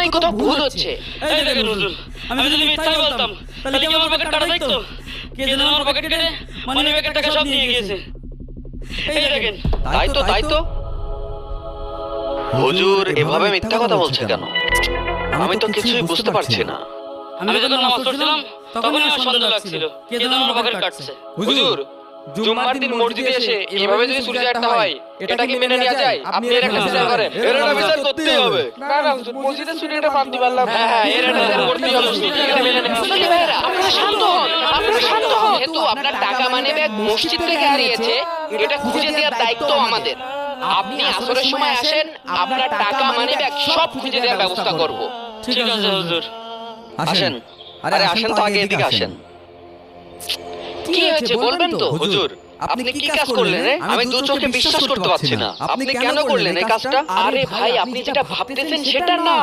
আসলেই কোথাও ভুল হচ্ছে। এই দেখেন হুজুর, আমি যদি মিথ্যাই বলতাম তাহলে কি আমার পকেট কাটা দেখতো? কে যেন আমার পকেট কেটে মানি ব্যাগের টাকা সব নিয়ে গিয়েছে। এই দেখেন। তাই তো হুজুর এভাবে মিথ্যা কথা বলছে কেন? আমি তো কিছুই বুঝতে পারছি না। আমি যখন নামাজ পড়ছিলাম তখনই আমার সন্দেহ লাগছিল কে যেন আমার পকেট কাটছে। হুজুর জুম্মার দিন মসজিদে এসে এভাবে যদি চুরি চাটতে হয় এটা কি মেনে নেওয়া যায়? আপনি এর একটা বিচার করেন। এর একটা বিচার করতেই হবে। না না হুজুর, মসজিদে চুরিটা মানতে পারলাম না। হ্যাঁ এর একটা বিচার করতেই হবে। এটা মেনে নেওয়া মুসল্লি ভাইরা, আপনারা শান্ত হন, আপনারা শান্ত হন। যেহেতু আপনার টাকা মানে ব্যাগ মসজিদ থেকে হারিয়েছে, এটা খুঁজে দেওয়ার দায়িত্ব আমাদের। আপনি আসরের সময় আসেন, আপনার টাকা মানে ব্যাগ সব খুঁজে দেওয়ার ব্যবস্থা করব। ঠিক আছে হুজুর। আসেন। আরে আসেন তো, আগে এদিকে আসেন। কি হয়েছে বলবেন তো? হুজুর আপনি কি কাজ করলেন রে? আমি দু চোখে বিশ্বাস করতে পারছি না। আপনি কেন করলেন এই কাজটা? আরে ভাই আপনি যেটা ভাবতেছেন সেটা না।